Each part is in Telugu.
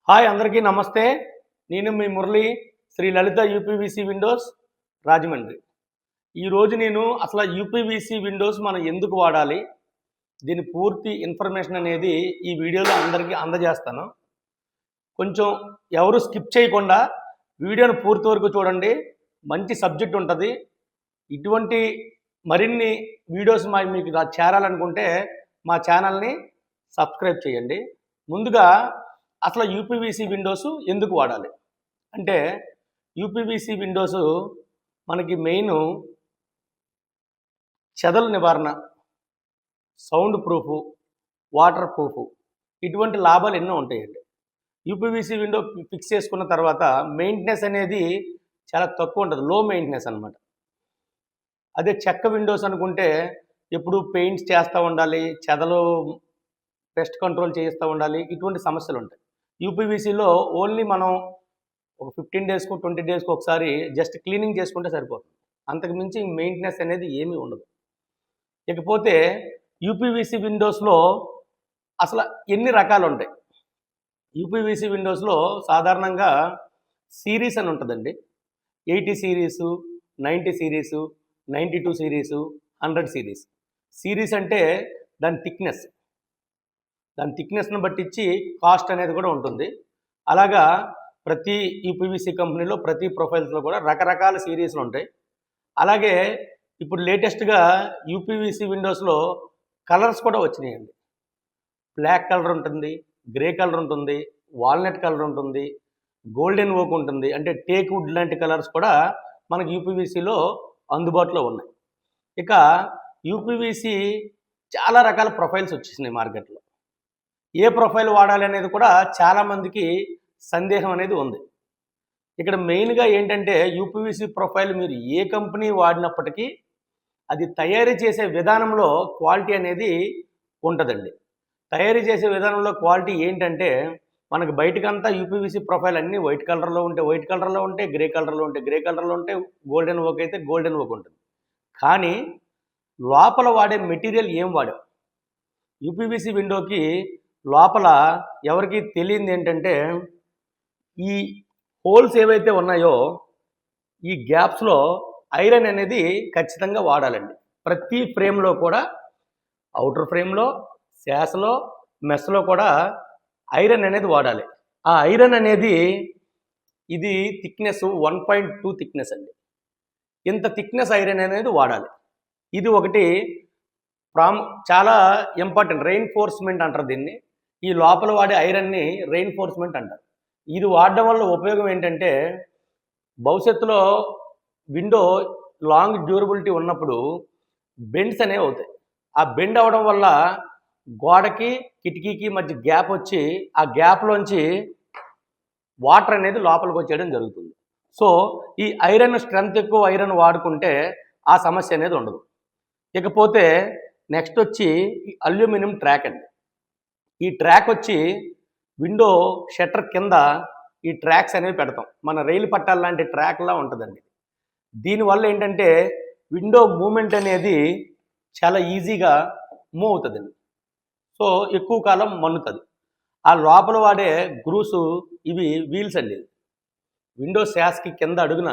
హాయ్ అందరికీ నమస్తే. నేను మీ మురళి, శ్రీ లలిత యూపీవీసీ విండోస్ రాజమండ్రి. ఈరోజు నేను అసలు యూపీవీసీ విండోస్ మనం ఎందుకు వాడాలి, దీని పూర్తి ఇన్ఫర్మేషన్ అనేది ఈ వీడియోలో అందరికీ అందజేస్తాను. కొంచెం ఎవరు స్కిప్ చేయకుండా వీడియోను పూర్తి వరకు చూడండి. మంచి సబ్జెక్ట్ ఉంటుంది. ఇటువంటి మరిన్ని వీడియోస్ మీకు చేరాలనుకుంటే మా ఛానల్ని సబ్స్క్రైబ్ చేయండి. ముందుగా అసలు యూపీవీసీ విండోస్ ఎందుకు వాడాలి అంటే, యూపీవీసీ విండోస్ మనకి మెయిన్ చెదల నివారణ, సౌండ్ ప్రూఫ్, వాటర్ ప్రూఫ్, ఇటువంటి లాభాలు ఎన్నో ఉంటాయండి. యూపీవీసీ విండో ఫిక్స్ చేసుకున్న తర్వాత మెయింటెనెన్స్ అనేది చాలా తక్కువ ఉంటుంది, లో మెయింటెనెన్స్ అనమాట. అదే చెక్క విండోస్ అనుకుంటే ఎప్పుడు పెయింట్స్ చేస్తూ ఉండాలి, చెదలు పెస్ట్ కంట్రోల్ చేస్తూ ఉండాలి, ఇటువంటి సమస్యలు ఉంటాయి. యూపీవీసీలో ఓన్లీ మనం ఒక 15 డేస్కు 20 డేస్కు ఒకసారి జస్ట్ క్లీనింగ్ చేసుకుంటే సరిపోతుంది. అంతకు మించి మెయింటెనెన్స్ అనేది ఏమీ ఉండదు. ఇకపోతే యూపీవీసీ విండోస్లో అసలు ఎన్ని రకాలు ఉంటాయి. యూపీవీసీ విండోస్లో సాధారణంగా సిరీస్ అని ఉంటుందండి. 80 series, 90 series, 92 series, 100 series. Series అంటే దాని థిక్నెస్ని బట్టించి కాస్ట్ అనేది కూడా ఉంటుంది. అలాగా ప్రతి యూపీవీసీ కంపెనీలో ప్రతి ప్రొఫైల్స్లో కూడా రకరకాల సిరీస్లు ఉంటాయి. అలాగే ఇప్పుడు లేటెస్ట్గా యూపీవీసీ విండోస్లో కలర్స్ కూడా వచ్చినాయండి. బ్లాక్ కలర్ ఉంటుంది, గ్రే కలర్ ఉంటుంది, వాల్నట్ కలర్ ఉంటుంది, గోల్డెన్ ఓక్ ఉంటుంది. అంటే టేక్ వుడ్ లాంటి కలర్స్ కూడా మనకి యూపీవీసీలో అందుబాటులో ఉన్నాయి. ఇక యూపీవీసీ చాలా రకాల ప్రొఫైల్స్ వచ్చేసినాయి మార్కెట్లో. ఏ ప్రొఫైల్ వాడాలి అనేది కూడా చాలామందికి సందేహం అనేది ఉంది. ఇక్కడ మెయిన్గా ఏంటంటే యూపీవీసీ ప్రొఫైల్ మీరు ఏ కంపెనీ వాడినప్పటికీ అది తయారీ చేసే విధానంలో క్వాలిటీ అనేది ఉంటుందండి. తయారీ చేసే విధానంలో క్వాలిటీ ఏంటంటే, మనకు బయటకంతా యూపీవీసీ ప్రొఫైల్ అన్నీ వైట్ కలర్లో ఉంటే వైట్ కలర్లో ఉంటే, గ్రే కలర్లో ఉంటే గ్రే కలర్లో ఉంటే, గోల్డెన్ ఓక్ అయితే గోల్డెన్ ఓక్ ఉంటుంది. కానీ లోపల వాడే మెటీరియల్ ఏం వాడాం, యూపీవీసీ విండోకి లోపల ఎవరికి తెలియంది ఏంటంటే, ఈ హోల్స్ ఏవైతే ఉన్నాయో ఈ గ్యాప్స్లో ఐరన్ అనేది ఖచ్చితంగా వాడాలండి. ప్రతి ఫ్రేమ్లో కూడా, అవుటర్ ఫ్రేమ్లో, శాసలో, మెస్లో కూడా ఐరన్ అనేది వాడాలి. ఆ ఐరన్ అనేది ఇది థిక్నెస్ 1.2 థిక్నెస్ అండి. ఇంత థిక్నెస్ ఐరన్ అనేది వాడాలి. ఇది ఒకటి చాలా ఇంపార్టెంట్. రెయిన్ఫోర్స్మెంట్ అంటారు దీన్ని. ఈ లోపల వాడే ఐరన్ని రెయిన్ఫోర్స్మెంట్ అంటారు. ఇది వాడడం వల్ల ఉపయోగం ఏంటంటే, భవిష్యత్తులో విండో లాంగ్ డ్యూరబిలిటీ ఉన్నప్పుడు బెండ్స్ అనేవి అవుతాయి. ఆ బెండ్ అవ్వడం వల్ల గోడకి కిటికీకి మధ్య గ్యాప్ వచ్చి ఆ గ్యాప్లోంచి వాటర్ అనేది లోపలికి వచ్చేయడం జరుగుతుంది. సో ఈ ఐరన్ స్ట్రెంత్ ఎక్కువ ఐరన్ వాడుకుంటే ఆ సమస్య అనేది ఉండదు. ఇకపోతే నెక్స్ట్ వచ్చి ఈ అల్యూమినియం ట్రాక్ అండి. ఈ ట్రాక్ వచ్చి విండో షట్టర్ కింద ఈ ట్రాక్స్ అనేవి పెడతాం. మన రైలు పట్టాల లాంటి ట్రాక్లా ఉంటుందండి. దీనివల్ల ఏంటంటే విండో మూమెంట్ అనేది చాలా ఈజీగా మూవ్ అవుతుందండి. సో ఎక్కువ కాలం మన్నుతుంది. ఆ లోపల వాడే గ్రూసు ఇవి వీల్స్ అండి. విండో శాస్కి కింద అడుగున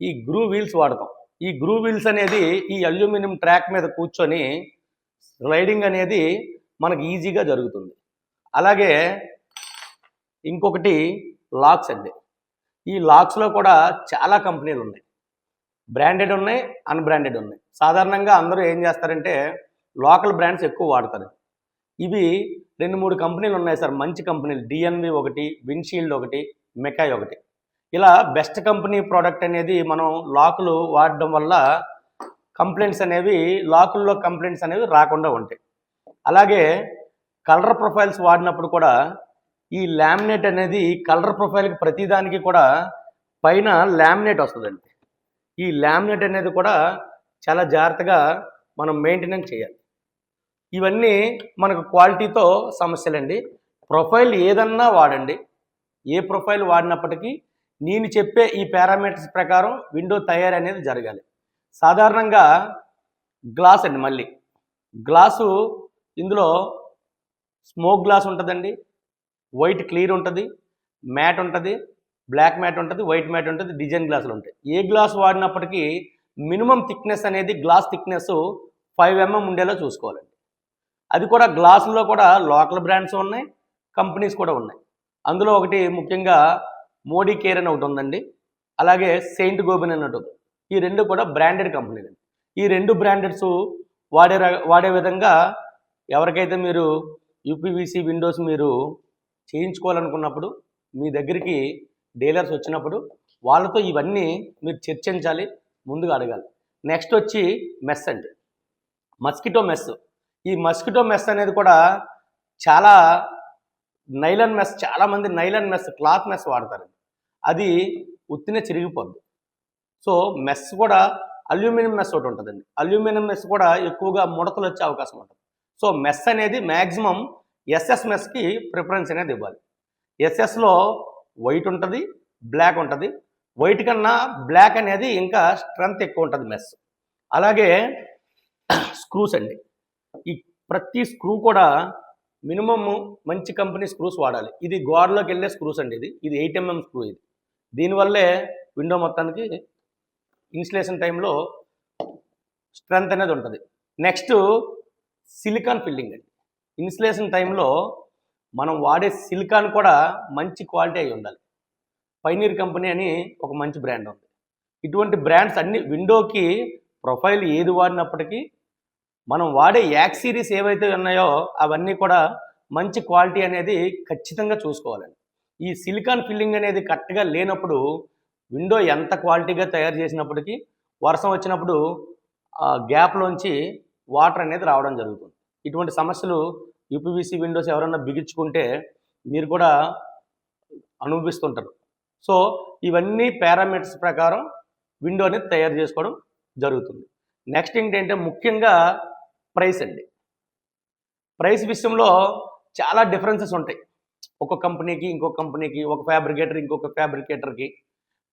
ఈ గ్రూ వీల్స్ వాడతాం. ఈ గ్రూ వీల్స్ అనేది ఈ అల్యూమినియం ట్రాక్ మీద కూర్చొని స్లైడింగ్ అనేది మనకు ఈజీగా జరుగుతుంది. అలాగే ఇంకొకటి లాక్స్ అండి. ఈ లాక్స్లో కూడా చాలా కంపెనీలు ఉన్నాయి. బ్రాండెడ్ ఉన్నాయి, అన్బ్రాండెడ్ ఉన్నాయి. సాధారణంగా అందరూ ఏం చేస్తారంటే లోకల్ బ్రాండ్స్ ఎక్కువ వాడతారు. ఇవి 2-3 కంపెనీలు ఉన్నాయి సార్, మంచి కంపెనీలు. డిఎన్వి ఒకటి, విన్షీల్డ్ ఒకటి, మెకాయ్ ఒకటి. ఇలా బెస్ట్ కంపెనీ ప్రోడక్ట్ అనేది మనం లాకులు వాడడం వల్ల లాకుల్లో కంప్లైంట్స్ అనేవి రాకుండా ఉంటాయి. అలాగే కలర్ ప్రొఫైల్స్ వాడినప్పుడు కూడా ఈ లామినేట్ అనేది కలర్ ప్రొఫైల్కి ప్రతిదానికి కూడా పైన లామినేట్ వస్తుందండి. ఈ లామినేట్ అనేది కూడా చాలా జాగ్రత్తగా మనం మెయింటెనెన్స్ చేయాలి. ఇవన్నీ మనకు క్వాలిటీతో సమస్యలండి. ప్రొఫైల్ ఏదన్నా వాడండి, ఏ ప్రొఫైల్ వాడినప్పటికీ నేను చెప్పే ఈ పారామీటర్స్ ప్రకారం విండో తయారీ అనేది జరగాలి. సాధారణంగా గ్లాస్ అండి. మళ్ళీ గ్లాసు ఇందులో స్మోక్ గ్లాస్ ఉంటుందండి, వైట్ క్లియర్ ఉంటుంది, మ్యాట్ ఉంటుంది, బ్లాక్ మ్యాట్ ఉంటుంది, వైట్ మ్యాట్ ఉంటుంది, డిజైన్ గ్లాసులు ఉంటాయి. ఏ గ్లాస్ వాడినప్పటికీ మినిమం థిక్నెస్ అనేది గ్లాస్ థిక్నెస్ 5 mm ఉండేలా చూసుకోవాలండి. అది కూడా గ్లాసుల్లో కూడా లోకల్ బ్రాండ్స్ ఉన్నాయి, కంపెనీస్ కూడా ఉన్నాయి. అందులో ఒకటి ముఖ్యంగా మోడీ కేర్ అని ఒకటి ఉందండి, అలాగే సెయింట్ గోబెన్ అని ఉంటుంది. ఈ రెండు కూడా బ్రాండెడ్ కంపెనీలు. ఈ రెండు బ్రాండెడ్స్ వాడే విధంగా ఎవరికైతే మీరు యూపీవీసీ విండోస్ మీరు చేయించుకోవాలనుకున్నప్పుడు మీ దగ్గరికి డీలర్స్ వచ్చినప్పుడు వాళ్ళతో ఇవన్నీ మీరు చర్చించాలి, ముందుగా అడగాలి. నెక్స్ట్ వచ్చి మెస్ అండి, మస్కిటో మెస్. ఈ మస్కిటో మెస్ అనేది కూడా చాలా నైలాన్ మెస్, చాలామంది నైలాన్ మెస్, క్లాత్ మెస్ వాడతారండి. అది ఉత్తినే చిరిగిపోద్ది. సో మెస్ కూడా అల్యూమినియం మెస్ ఒకటి ఉంటుందండి. అల్యూమినియం మెస్ కూడా ఎక్కువగా ముడతలు వచ్చే అవకాశం ఉంటుంది. సో మెస్ అనేది మ్యాక్సిమం ఎస్ఎస్ మెస్కి ప్రిఫరెన్స్ అనేది ఇవ్వాలి. ఎస్ఎస్లో వైట్ ఉంటుంది, బ్లాక్ ఉంటుంది. వైట్ కన్నా బ్లాక్ అనేది ఇంకా స్ట్రెంత్ ఎక్కువ ఉంటుంది మెస్. అలాగే స్క్రూస్ అండి, ఈ ప్రతి స్క్రూ కూడా మినిమమ్ మంచి కంపెనీ స్క్రూస్ వాడాలి. ఇది గోడలోకి వెళ్ళే స్క్రూస్ అండి. ఇది 8 mm స్క్రూ. ఇది దీనివల్లే విండో మొత్తానికి ఇన్స్టలేషన్ టైంలో స్ట్రెంత్ అనేది ఉంటుంది. నెక్స్ట్ సిలికాన్ ఫిల్లింగ్ అండి. ఇన్స్టలేషన్ టైంలో మనం వాడే సిలికాన్ కూడా మంచి క్వాలిటీ అయి ఉండాలి. పైనీర్ కంపెనీ అని ఒక మంచి బ్రాండ్ ఉంది. ఇటువంటి బ్రాండ్స్ అన్ని విండోకి ప్రొఫైల్ ఏది వాడినప్పటికీ మనం వాడే యాక్ సిరీస్ ఏవైతే ఉన్నాయో అవన్నీ కూడా మంచి క్వాలిటీ అనేది ఖచ్చితంగా చూసుకోవాలండి. ఈ సిలికాన్ ఫిల్లింగ్ అనేది కరెక్ట్గా లేనప్పుడు విండో ఎంత క్వాలిటీగా తయారు చేసినప్పటికీ వర్షం వచ్చినప్పుడు గ్యాప్లోంచి వాటర్ అనేది రావడం జరుగుతుంది. ఇటువంటి సమస్యలు యూపీవీసీ విండోస్ ఎవరైనా బిగించుకుంటే మీరు కూడా అనుభవిస్తుంటారు. సో ఇవన్నీ పారామీటర్స్ ప్రకారం విండో అనేది తయారు చేసుకోవడం జరుగుతుంది. నెక్స్ట్ ఏంటంటే ముఖ్యంగా ప్రైస్ అండి. ప్రైస్ విషయంలో చాలా డిఫరెన్సెస్ ఉంటాయి. ఒక కంపెనీకి ఇంకొక కంపెనీకి, ఒక ఫ్యాబ్రికేటర్ ఇంకొక ఫ్యాబ్రికేటర్కి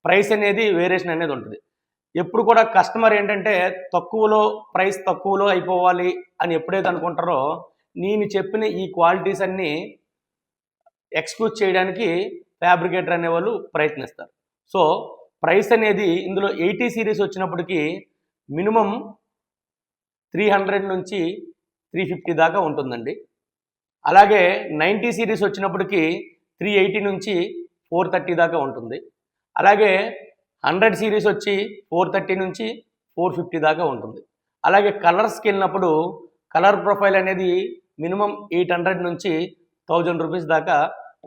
ప్రైస్ అనేది వేరియేషన్ అనేది ఉంటుంది. ఎప్పుడు కూడా కస్టమర్ ఏంటంటే ప్రైస్ తక్కువలో అయిపోవాలి అని ఎప్పుడైతే అనుకుంటారో నేను చెప్పిన ఈ క్వాలిటీస్ అన్నీ ఎక్స్క్లూజ్ చేయడానికి ఫ్యాబ్రికేటర్ అనేవాళ్ళు ప్రయత్నిస్తారు. సో ప్రైస్ అనేది ఇందులో 80 సిరీస్ వచ్చినప్పటికీ మినిమం 300 నుంచి 350 దాకా ఉంటుందండి. అలాగే 90 సిరీస్ వచ్చినప్పటికీ 380 నుంచి 430 దాకా ఉంటుంది. అలాగే 100 సిరీస్ వచ్చి 430 నుంచి 450 దాకా ఉంటుంది. అలాగే కలర్స్కి వెళ్ళినప్పుడు కలర్ ప్రొఫైల్ అనేది మినిమం 800 నుంచి 1000 రూపీస్ దాకా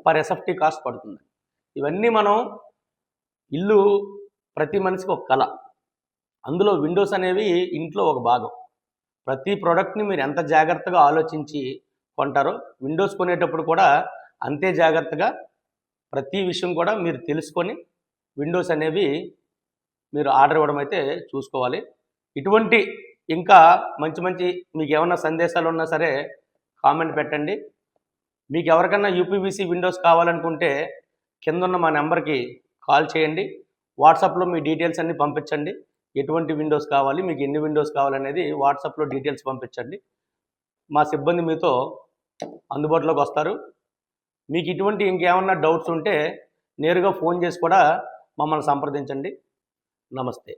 పర్ ఎస్ఎఫ్టీ కాస్ట్ పడుతుంది. ఇవన్నీ మనం ఇల్లు ప్రతి మనిషికి ఒక కళ. అందులో విండోస్ అనేవి ఇంట్లో ఒక భాగం. ప్రతి ప్రోడక్ట్ని మీరు ఎంత జాగ్రత్తగా ఆలోచించి కొంటారో విండోస్ కొనేటప్పుడు కూడా అంతే జాగ్రత్తగా ప్రతి విషయం కూడా మీరు తెలుసుకొని విండోస్ అనేవి మీరు ఆర్డర్ ఇవ్వడం అయితే చూసుకోవాలి. ఇటువంటి ఇంకా మంచి మీకు ఏమైనా సందేశాలు ఉన్నా సరే కామెంట్ పెట్టండి. మీకు ఎవరికన్నా యూపీవీసీ విండోస్ కావాలనుకుంటే కింద ఉన్న మా నెంబర్కి కాల్ చేయండి. వాట్సాప్లో మీ డీటెయిల్స్ అన్నీ పంపించండి. ఎటువంటి విండోస్ కావాలి, మీకు ఎన్ని విండోస్ కావాలనేది వాట్సాప్లో డీటెయిల్స్ పంపించండి. మా సిబ్బంది మీతో అందుబాటులోకి వస్తారు. మీకు ఇటువంటి ఇంకేమన్నా డౌట్స్ ఉంటే నేరుగా ఫోన్ చేసి కూడా మమ్మల్ని సంప్రదించండి. నమస్తే.